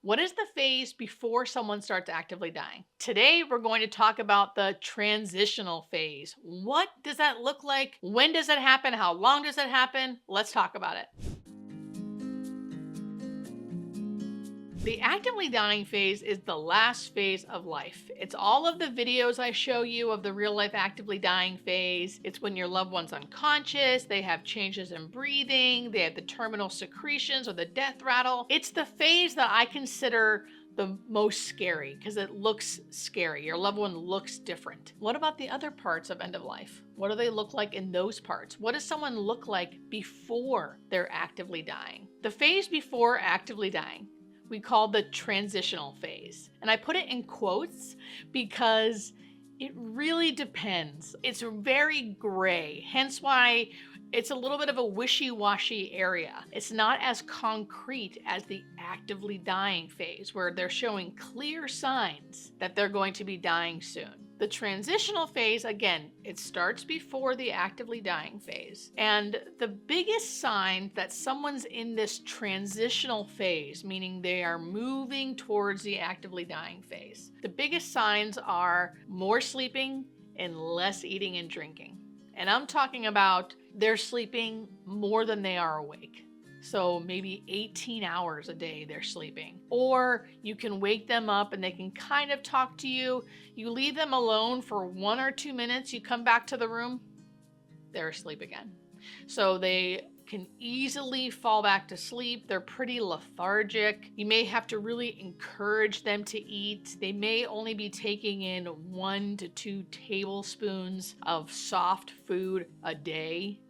What is the phase before someone starts actively dying? Today, we're going to talk about the transitional phase. What does that look like? When does it happen? How long does it happen? Let's talk about it. The actively dying phase is the last phase of life. It's all of the videos I show you of the real life actively dying phase. It's when your loved one's unconscious, they have changes in breathing, they have the terminal secretions or the death rattle. It's the phase that I consider the most scary because it looks scary. Your loved one looks different. What about the other parts of end of life? What do they look like in those parts? What does someone look like before they're actively dying? The phase before actively dying we call the transitional phase. And I put it in quotes because it really depends. It's very gray, hence why it's a little bit of a wishy-washy area. It's not as concrete as the actively dying phase, where they're showing clear signs that they're going to be dying soon. The transitional phase, again, it starts before the actively dying phase. And the biggest sign that someone's in this transitional phase, meaning they are moving towards the actively dying phase, the biggest signs are more sleeping and less eating and drinking. And I'm talking about they're sleeping more than they are awake. So maybe 18 hours a day they're sleeping. Or you can wake them up and they can kind of talk to you. You leave them alone for 1 or 2 minutes. You come back to the room, they're asleep again. So they can easily fall back to sleep. They're pretty lethargic. You may have to really encourage them to eat. They may only be taking in 1 to 2 tablespoons of soft food a day.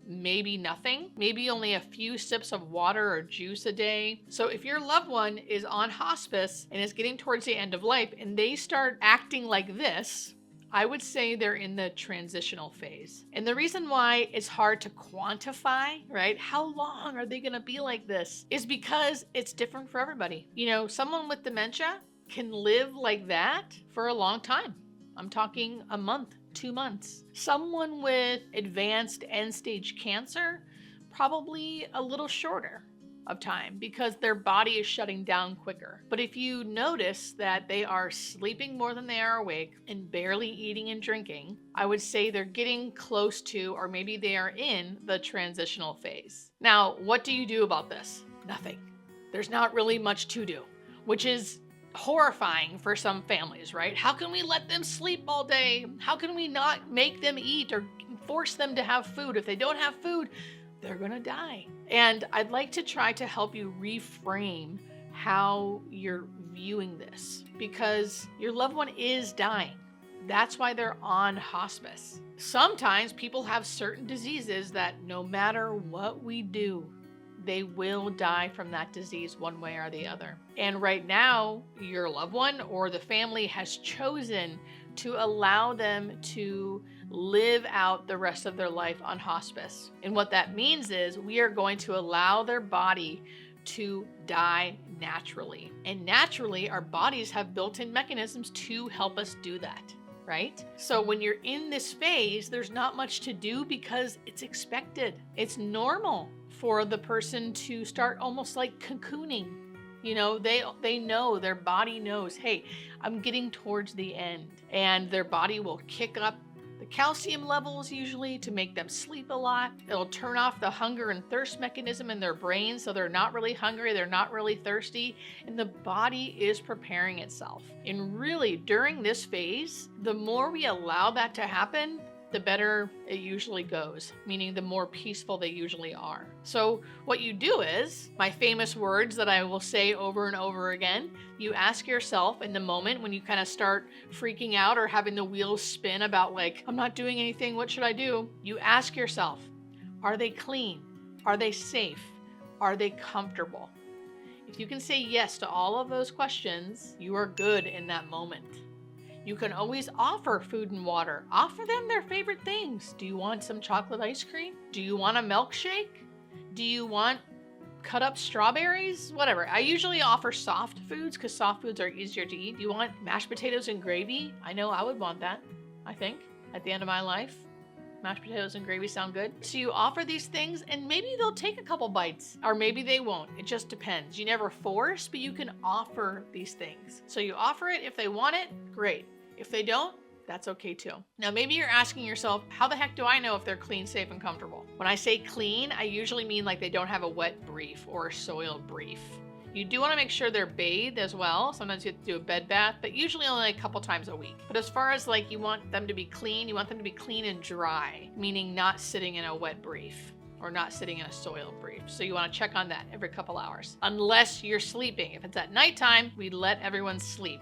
Maybe nothing, maybe only a few sips of water or juice a day. So if your loved one is on hospice and is getting towards the end of life and they start acting like this, I would say they're in the transitional phase. And the reason why it's hard to quantify, right? How long are they going to be like this? Is because it's different for everybody. You know, someone with dementia can live like that for a long time. I'm talking a month, 2 months. Someone with advanced end-stage cancer, probably a little shorter of time because their body is shutting down quicker. But if you notice that they are sleeping more than they are awake and barely eating and drinking, I would say they're getting close to, or maybe they are in the transitional phase. Now, what do you do about this? Nothing. There's not really much to do, which is horrifying for some families, right? How can we let them sleep all day? How can we not make them eat or force them to have food? If they don't have food, they're gonna die. And I'd like to try to help you reframe how you're viewing this, because your loved one is dying. That's why they're on hospice. Sometimes people have certain diseases that no matter what we do, they will die from that disease one way or the other. And right now, your loved one or the family has chosen to allow them to live out the rest of their life on hospice. And what that means is we are going to allow their body to die naturally. And naturally, our bodies have built-in mechanisms to help us do that, right? So when you're in this phase, there's not much to do because it's expected. It's normal for the person to start almost like cocooning. You know, they know, their body knows, hey, I'm getting towards the end. And their body will kick up the calcium levels usually to make them sleep a lot. It'll turn off the hunger and thirst mechanism in their brain so they're not really hungry, they're not really thirsty, and the body is preparing itself. And really, during this phase, the more we allow that to happen, the better it usually goes, meaning the more peaceful they usually are. So what you do is, my famous words that I will say over and over again, you ask yourself in the moment when you kind of start freaking out or having the wheels spin about like, I'm not doing anything, what should I do? You ask yourself, are they clean? Are they safe? Are they comfortable? If you can say yes to all of those questions, you are good in that moment. You can always offer food and water. Offer them their favorite things. Do you want some chocolate ice cream? Do you want a milkshake? Do you want cut up strawberries? Whatever. I usually offer soft foods because soft foods are easier to eat. Do you want mashed potatoes and gravy? I know I would want that, I think, at the end of my life. Mashed potatoes and gravy sound good. So you offer these things and maybe they'll take a couple bites or maybe they won't. It just depends. You never force, but you can offer these things. So you offer it. If they want it, great. If they don't, that's okay too. Now, maybe you're asking yourself, how the heck do I know if they're clean, safe, and comfortable? When I say clean, I usually mean like they don't have a wet brief or a soiled brief. You do want to make sure they're bathed as well. Sometimes you have to do a bed bath, but usually only a couple times a week. But as far as like you want them to be clean, you want them to be clean and dry, meaning not sitting in a wet brief or not sitting in a soiled brief. So you want to check on that every couple hours. Unless you're sleeping. If it's at nighttime, we let everyone sleep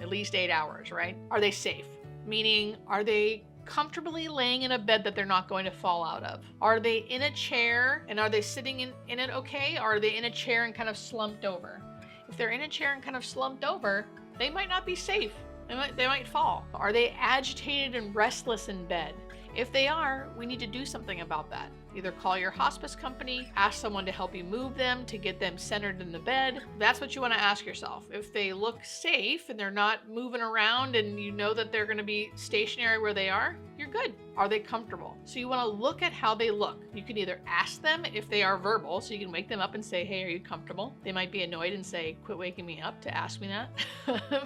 at least 8 hours, right? Are they safe? Meaning, are they comfortably laying in a bed that they're not going to fall out of? Are they in a chair and are they sitting in it okay? Or are they in a chair and kind of slumped over? If they're in a chair and kind of slumped over, they might not be safe. They might fall. Are they agitated and restless in bed? If they are, we need to do something about that. Either call your hospice company, ask someone to help you move them to get them centered in the bed. That's what you want to ask yourself. If they look safe and they're not moving around and you know that they're going to be stationary where they are, you're good. Are they comfortable? So you want to look at how they look. You can either ask them if they are verbal, so you can wake them up and say, hey, are you comfortable? They might be annoyed and say, quit waking me up to ask me that,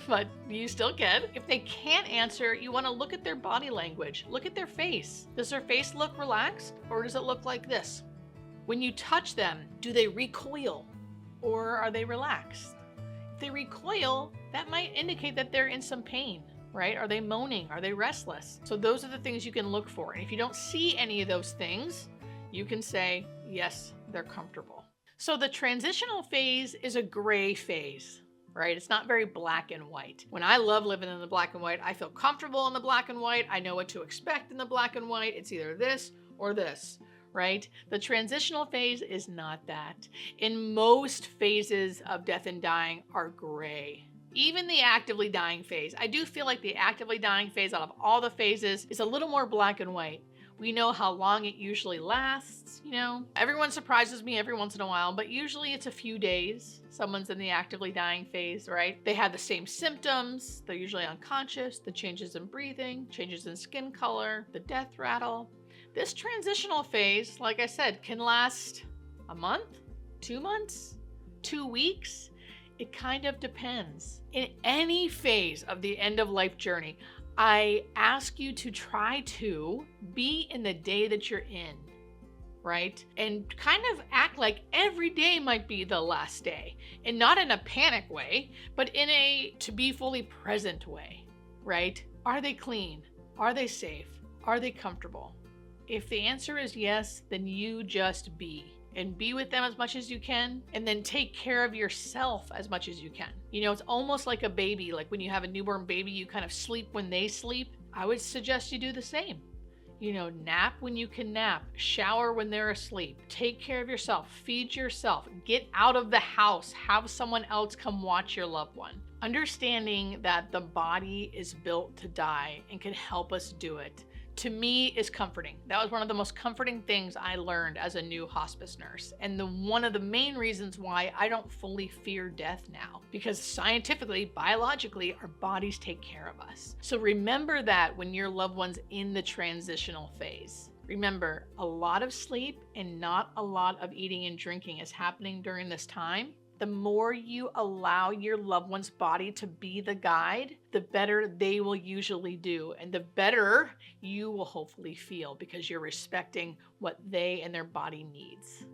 but you still can. If they can't answer, you want to look at their body language. Look at their face. Does their face look relaxed or does it look like this? When you touch them, do they recoil or are they relaxed? If they recoil, that might indicate that they're in some pain. Right? Are they moaning? Are they restless? So those are the things you can look for. And if you don't see any of those things, you can say, yes, they're comfortable. So the transitional phase is a gray phase, right? It's not very black and white. When I love living in the black and white, I feel comfortable in the black and white. I know what to expect in the black and white. It's either this or this, right? The transitional phase is not that. In most phases of death and dying are gray. Even the actively dying phase. I do feel like the actively dying phase out of all the phases is a little more black and white. We know how long it usually lasts, you know. Everyone surprises me every once in a while, but usually it's a few days. Someone's in the actively dying phase, right? They have the same symptoms. They're usually unconscious. The changes in breathing, changes in skin color, the death rattle. This transitional phase, like I said, can last a month, 2 months, 2 weeks. It kind of depends. In any phase of the end of life journey, I ask you to try to be in the day that you're in, right? And kind of act like every day might be the last day. And not in a panic way, but in a to be fully present way, right? Are they clean? Are they safe? Are they comfortable? If the answer is yes, then you just be. And be with them as much as you can, and then take care of yourself as much as you can. You know, it's almost like a baby. Like when you have a newborn baby, you kind of sleep when they sleep. I would suggest you do the same. You know, nap when you can nap, shower when they're asleep, take care of yourself, feed yourself, get out of the house, have someone else come watch your loved one. Understanding that the body is built to die and can help us do it, to me, is comforting. That was one of the most comforting things I learned as a new hospice nurse. And one of the main reasons why I don't fully fear death now, because scientifically, biologically, our bodies take care of us. So remember that when your loved one's in the transitional phase. Remember, a lot of sleep and not a lot of eating and drinking is happening during this time. The more you allow your loved one's body to be the guide, the better they will usually do. And the better you will hopefully feel because you're respecting what they and their body needs.